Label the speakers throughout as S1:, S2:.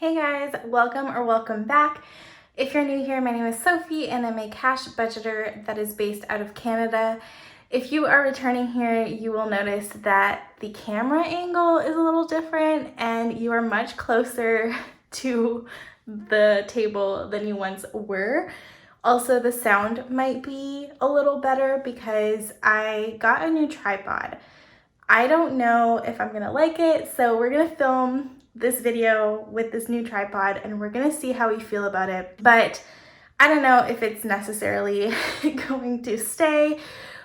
S1: Hey guys, welcome or welcome back. If you're new here, my name is Sophie and I'm a cash budgeter that is based out of Canada. If you are returning here, you will notice that the camera angle is a little different and you are much closer to the table than you once were. Also, the sound might be a little better because I got a new tripod. I don't know if I'm gonna like it, so we're gonna film this video with this new tripod and we're gonna see how we feel about it. But I don't know if it's necessarily going to stay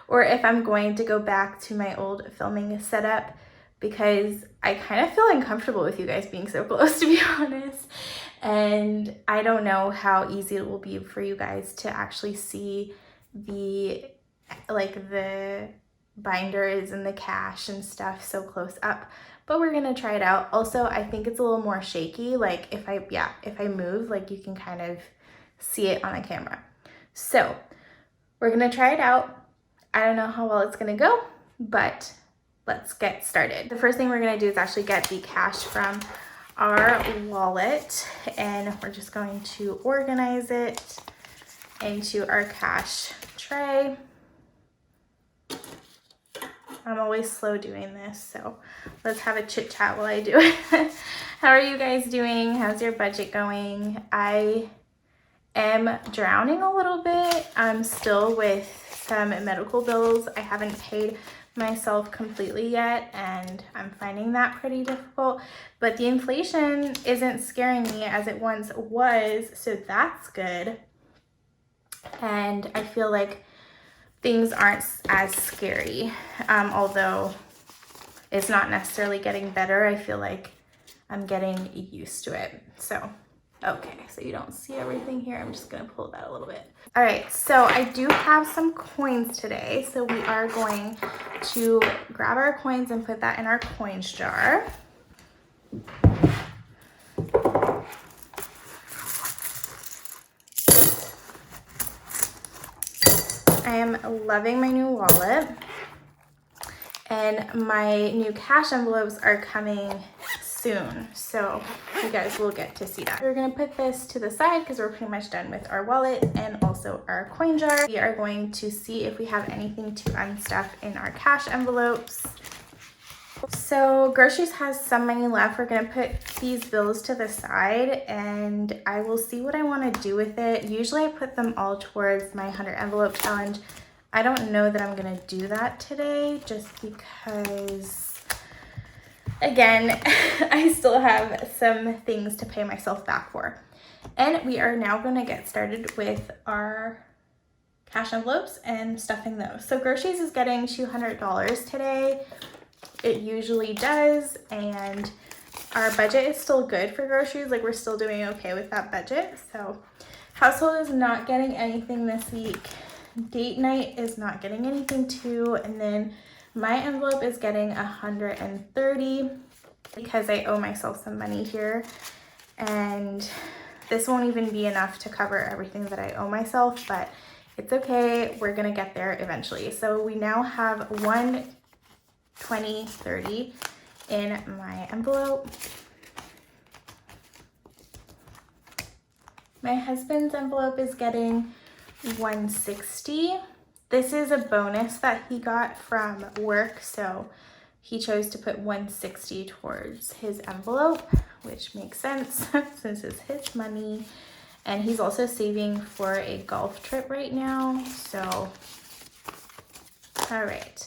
S1: or if I'm going to go back to my old filming setup because I kind of feel uncomfortable with you guys being so close, to be honest. And I don't know how easy it will be for you guys to actually see the binders and the cash and stuff so close up, but we're gonna try it out. Also, I think it's a little more shaky. Like if I move, like you can kind of see it on the camera. So we're gonna try it out. I don't know how well it's gonna go, but let's get started. The first thing we're gonna do is actually get the cash from our wallet, and we're just going to organize it into our cash tray. I'm always slow doing this, so let's have a chit chat while I do it. How are you guys doing? How's your budget going? I am drowning a little bit. I'm still with some medical bills. I haven't paid myself completely yet, and I'm finding that pretty difficult. But the inflation isn't scaring me as it once was, so that's good. And I feel like things aren't as scary, although it's not necessarily getting better. I feel like I'm getting used to it. So, okay, so you don't see everything here. I'm just gonna pull that a little bit. All right, so I do have some coins today. So we are going to grab our coins and put that in our coins jar. I am loving my new wallet, and my new cash envelopes are coming soon, so you guys will get to see that. We're gonna put this to the side because we're pretty much done with our wallet and also our coin jar. We are going to see if we have anything to unstuff in our cash envelopes. So groceries has some money left. We're gonna put these bills to the side and I will see what I want to do with it. Usually I put them all towards my 100 envelope challenge. I don't know that I'm gonna do that today just because, again, I still have some things to pay myself back for. And we are now gonna get started with our cash envelopes and stuffing those. So groceries is getting $200 today. It usually does, and our budget is still good for groceries. Like we're still doing okay with that budget. So household is not getting anything this week. Date night is not getting anything too, and then my envelope is getting 130 because I owe myself some money here, and this won't even be enough to cover everything that I owe myself, but it's okay. We're gonna get there eventually. So we now have 120, 30 in my envelope. My husband's envelope is getting 160. This is a bonus that he got from work, so he chose to put 160 towards his envelope, which makes sense since it's his money. And he's also saving for a golf trip right now, so all right.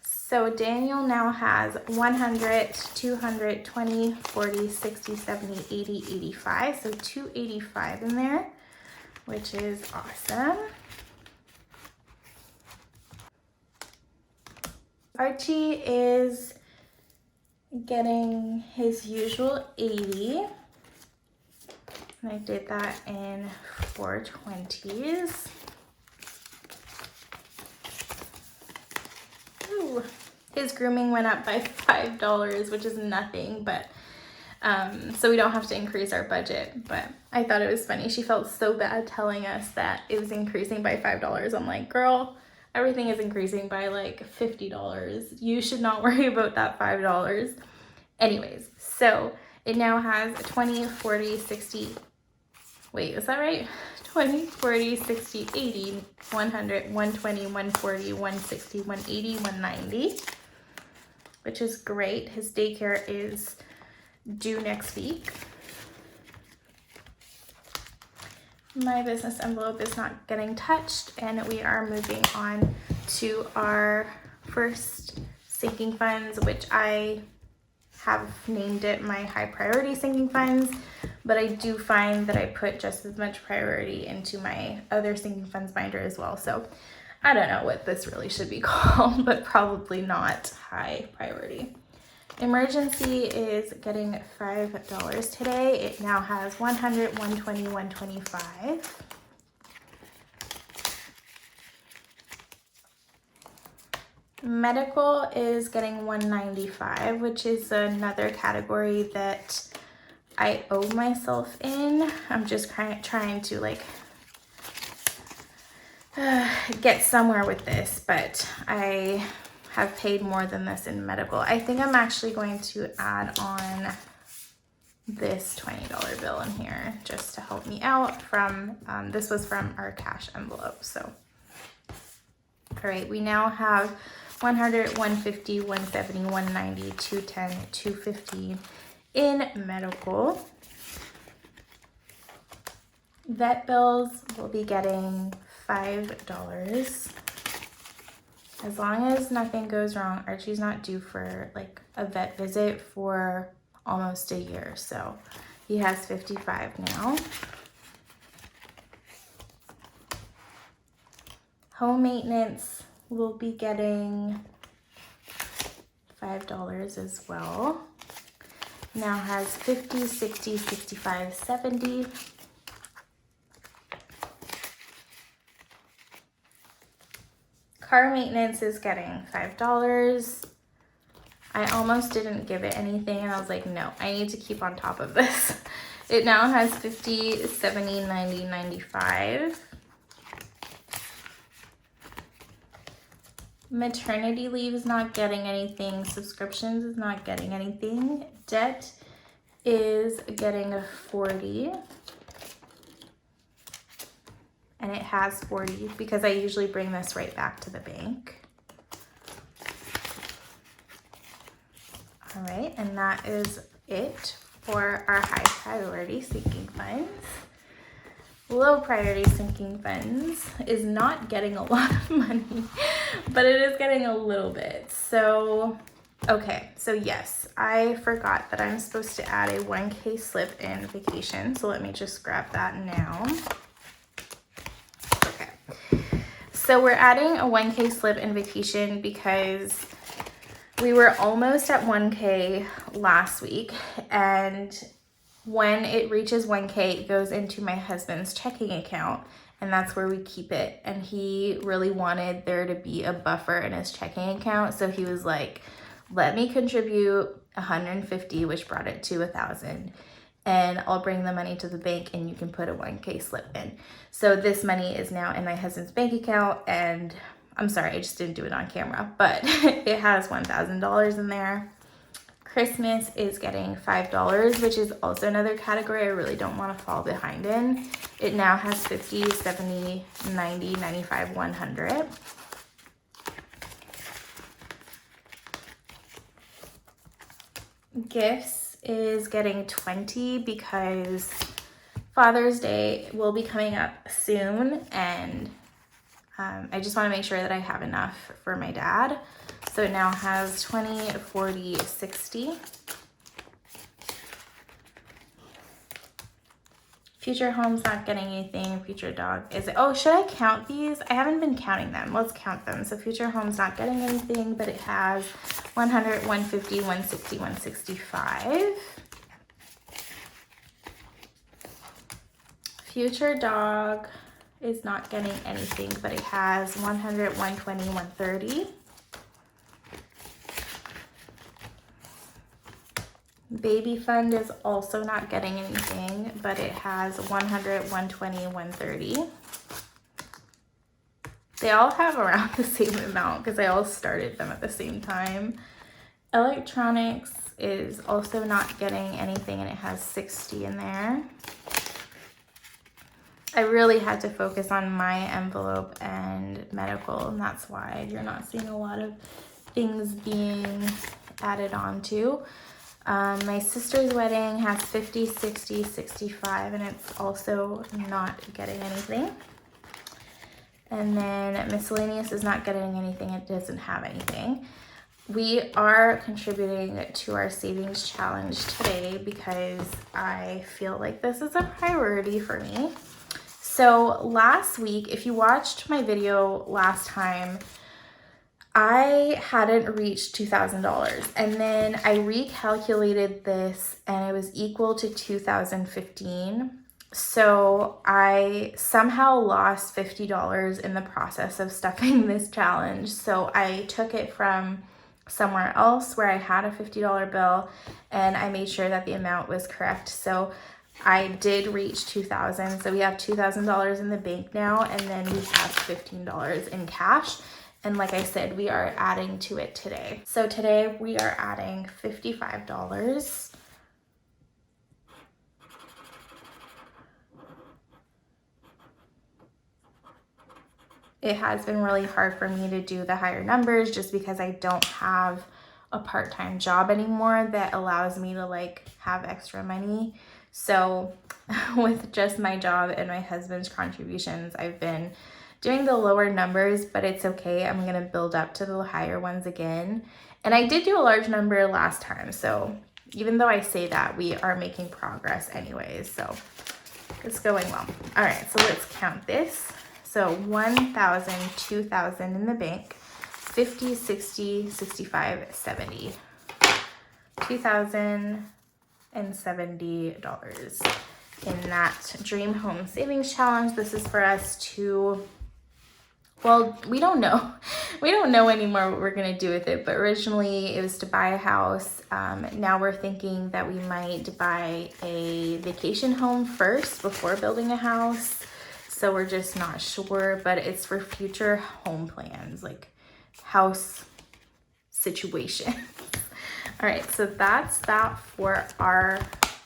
S1: So Daniel now has 100, 200, 20, 40, 60, 70, 80, 85. So 285 in there, which is awesome. Archie is getting his usual 80. And I did that in 420s. Ooh, his grooming went up by $5, which is nothing, but so we don't have to increase our budget. But I thought it was funny. She felt so bad telling us that it was increasing by $5. I'm like, girl, everything is increasing by like $50. You should not worry about that $5. Anyways, so It now has 20, 40, 60, wait, is that right? 20, 40, 60, 80, 100, 120, 140, 160, 180, 190, which is great. His daycare is due next week. My business envelope is not getting touched, and we are moving on to our first sinking funds, which I have named it my high priority sinking funds, but I do find that I put just as much priority into my other sinking funds binder as well. So I don't know what this really should be called, but probably not high priority. Emergency is getting $5 today. It now has 100, 120, 125. Medical is getting 195, which is another category that I owe myself in. I'm just trying to like get somewhere with this, but I have paid more than this in medical. I think I'm actually going to add on this $20 bill in here just to help me out from, this was from our cash envelope. So, all right, we now have 100, 150, 170, 190, 210, 215 in medical. Vet bills will be getting $5. As long as nothing goes wrong, Archie's not due for like a vet visit for almost a year. So he has 55 now. Home maintenance will be getting $5 as well. Now has 50, 60, 65, 70. Car maintenance is getting $5. I almost didn't give it anything, and I was like, no, I need to keep on top of this. It now has 50, 70, 90, 95. Maternity leave is not getting anything. Subscriptions is not getting anything. Debt is getting a 40. And it has 40 because I usually bring this right back to the bank. All right, and that is it for our high priority sinking funds. Low priority sinking funds is not getting a lot of money, but it is getting a little bit. So, okay, so yes, I forgot that I'm supposed to add a 1K slip in vacation. So let me just grab that now. So we're adding a 1K slip in vacation because we were almost at 1K last week, and when it reaches 1K, it goes into my husband's checking account, and that's where we keep it. And he really wanted there to be a buffer in his checking account, so he was like, let me contribute 150, which brought it to 1,000. And I'll bring the money to the bank and you can put a 1K slip in. So this money is now in my husband's bank account, and I'm sorry, I just didn't do it on camera, but it has $1,000 in there. Christmas is getting $5, which is also another category I really don't want to fall behind in. It now has 50, 70, 90, 95, 100. Gifts is getting 20 because Father's Day will be coming up soon, and I just want to make sure that I have enough for my dad. So it now has 20, 40, 60. Future home's not getting anything. Future dog is, oh, should I count these? I haven't been counting them. Let's count them. So future home's not getting anything, but it has 100, 150, 160, 165. Future dog is not getting anything, but it has 100, 120, 130. Baby fund is also not getting anything, but it has 100, 120, 130. They all have around the same amount because I all started them at the same time. Electronics is also not getting anything, and it has 60 in there. I really had to focus on my envelope and medical, and that's why you're not seeing a lot of things being added on to. My sister's wedding has 50, 60, 65, and it's also not getting anything. And then miscellaneous is not getting anything. It doesn't have anything. We are contributing to our savings challenge today because I feel like this is a priority for me. So last week, if you watched my video last time, I hadn't reached $2,000, and then I recalculated this and it was equal to 2015. So I somehow lost $50 in the process of stuffing this challenge. So I took it from somewhere else where I had a $50 bill, and I made sure that the amount was correct. So I did reach 2,000. So we have $2,000 in the bank now, and then we have $15 in cash. And like I said, we are adding to it today. So today we are adding $55. It has been really hard for me to do the higher numbers just because I don't have a part-time job anymore that allows me to like have extra money. So with just my job and my husband's contributions, I've been doing the lower numbers, but it's okay. I'm gonna build up to the higher ones again. And I did do a large number last time, so even though I say that, we are making progress anyways, so it's going well. All right, so let's count this. So 1,000, 2,000 in the bank, 50, 60, 65, 70. $2,070 in that Dream Home Savings Challenge. This is for us to, well, we don't know. We don't know anymore what we're gonna do with it, but originally it was to buy a house. Now we're thinking that we might buy a vacation home first before building a house. So we're just not sure, but it's for future home plans, like house situation. All right, so that's that for our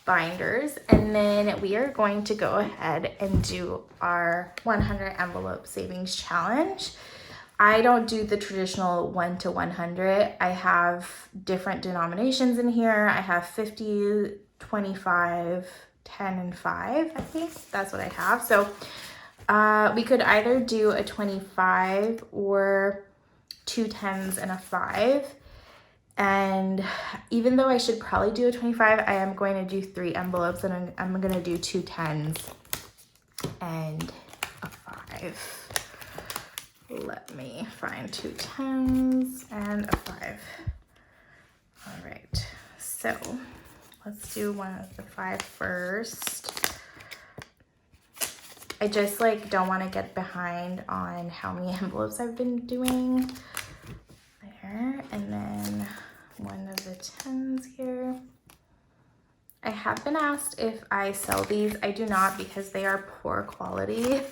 S1: binders. And then we are going to go ahead and do our 100 envelope savings challenge. I don't do the traditional 1 to 100. I have different denominations in here. I have 50, 25, 10, and 5, I think. That's what I have. So we could either do a 25 or 2 10s and a 5. And even though I should probably do a 25, I am going to do 3 envelopes, and I'm going to do 2 10s and a 5. Let me find 2 10s and a 5. All right, so let's do one of the 5 first. I just like don't want to get behind on how many envelopes I've been doing. There, and then one of the 10s here. I have been asked if I sell these. I do not, because they are poor quality.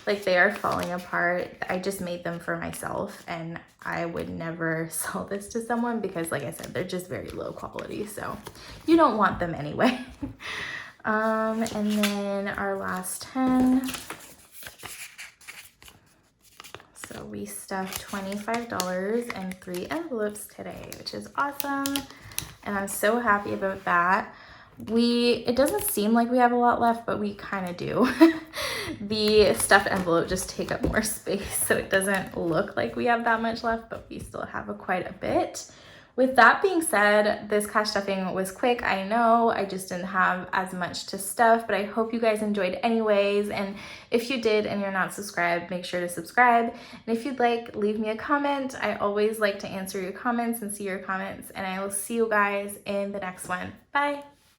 S1: Like, they are falling apart. I just made them for myself, and I would never sell this to someone because, like I said, they're just very low quality. So you don't want them anyway. And then our last 10. So we stuffed $25 and 3 envelopes today, which is awesome. And I'm so happy about that. It doesn't seem like we have a lot left, but we kind of do. The stuffed envelope just take up more space, so it doesn't look like we have that much left, but we still have quite a bit. With that being said, this cash stuffing was quick. I know I just didn't have as much to stuff, but I hope you guys enjoyed anyways. And if you did and you're not subscribed, make sure to subscribe. And if you'd like, leave me a comment. I always like to answer your comments and see your comments, and I will see you guys in the next one. Bye.